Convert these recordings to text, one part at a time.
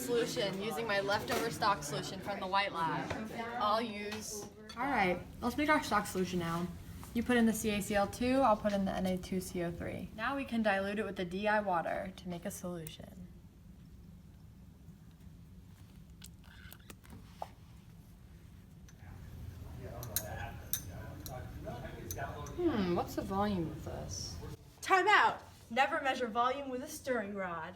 solution using my leftover stock solution from the white lab. I'll use... Alright, let's make our stock solution now. You put in the CaCl2, I'll put in the Na2CO3. Now we can dilute it with the DI water to make a solution. What's the volume of this? Time out! Never measure volume with a stirring rod.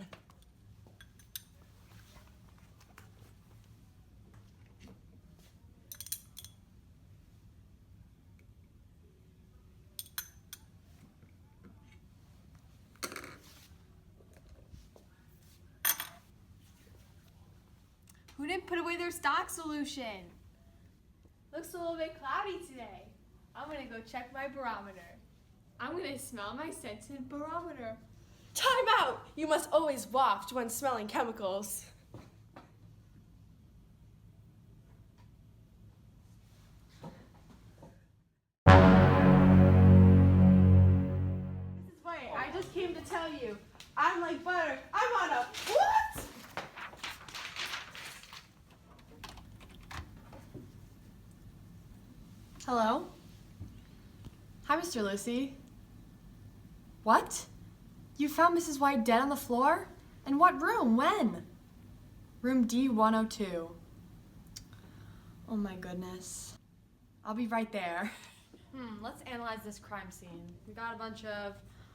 Who didn't put away their stock solution? Looks a little bit cloudy today. I'm gonna go check my barometer. I'm gonna smell my scented barometer. Time out! You must always waft when smelling chemicals. Mrs. White, I just came to tell you, I'm like butter. I'm on a what? Hello? Hi, Mr. Lucy. What? You found Mrs. White dead on the floor? In what room? When? Room D102. Oh my goodness. I'll be right there. Let's analyze this crime scene. We got a bunch of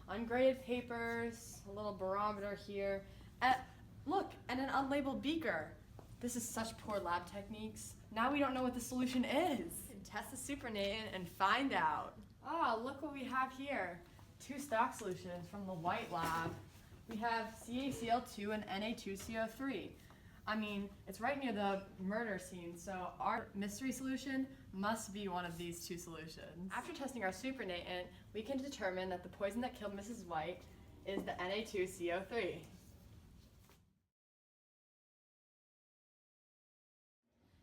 ungraded papers, a little barometer here. Look, and an unlabeled beaker. This is such poor lab techniques. Now we don't know what the solution is. Test the supernatant and find out. Oh, look what we have here. Two stock solutions from the white lab. We have CaCl2 and Na2CO3. I mean, it's right near the murder scene, so our mystery solution must be one of these two solutions. After testing our supernatant, we can determine that the poison that killed Mrs. White is the Na2CO3.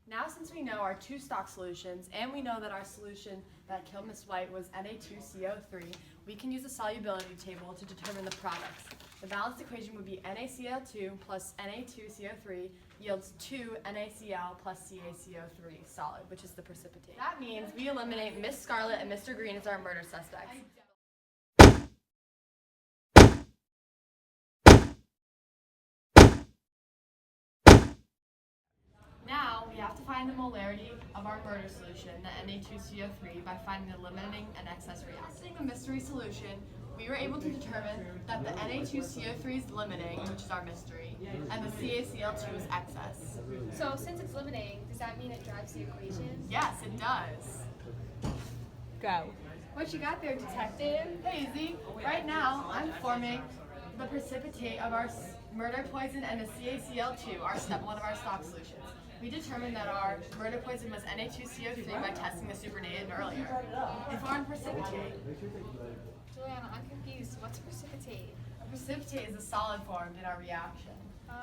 Now, since we know our two stock solutions, and we know that our solution that killed Miss White was Na2CO3, we can use the solubility table to determine the products. The balanced equation would be NaCl2 plus Na2CO3 yields 2 NaCl plus CaCO3 solid, which is the precipitate. That means we eliminate Miss Scarlet and Mr. Green as our murder suspects. Now, we have to find the molarity of our murder solution, the Na2CO3, by finding the limiting and excess reactant. Using the mystery solution, we were able to determine that the Na2CO3 is limiting, which is our mystery, and the CaCl2 is excess. So since it's limiting, does that mean it drives the equation? Yes, it does. Go. What you got there, detective? Hey, Z, right now, I'm forming the precipitate of our murder poison and the CaCl2, one of our stock solutions. We determined that our murder poison was Na2CO3 by testing the supernatant earlier. We formed precipitate. Juliana, I'm confused. What's precipitate? A precipitate is a solid formed in our reaction.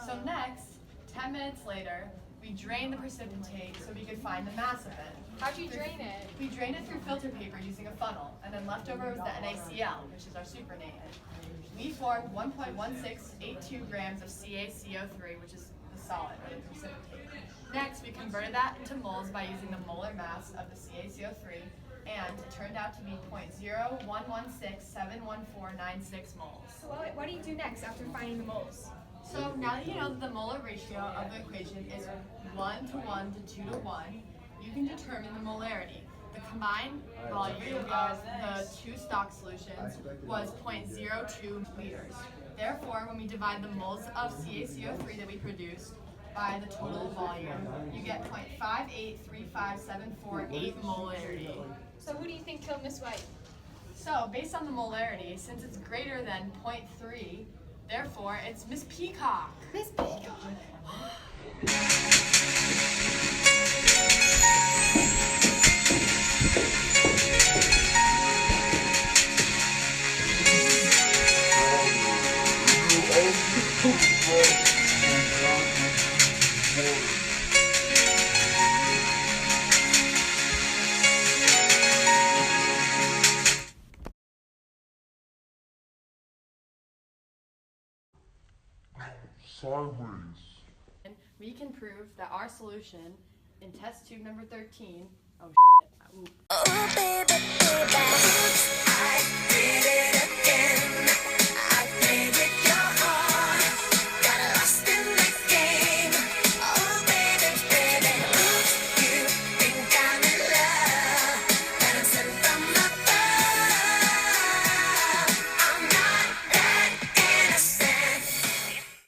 So next, 10 minutes later, we drained the precipitate so we could find the mass of it. How'd you drain it? We drained it through filter paper using a funnel, and then left over was the NaCl, which is our supernatant. We formed 1.1682 grams of CaCO3, which is the solid, or the precipitate. Next, we converted that into moles by using the molar mass of the CaCO3, and it turned out to be 0.011671496 moles. So what do you do next after finding the moles? So now that you know that the molar ratio of the equation is 1 to 1 to 2 to 1, you can determine the molarity. The combined volume of the two stock solutions was 0.02 liters. Therefore, when we divide the moles of CaCO3 that we produced by the total volume, you get 0.5835748 molarity. So who do you think killed Miss White? So, based on the molarity, since it's greater than 0.3, therefore it's Miss Peacock. Miss Peacock. Sideways. we can prove that our solution in test tube number 13, Oh, baby, baby.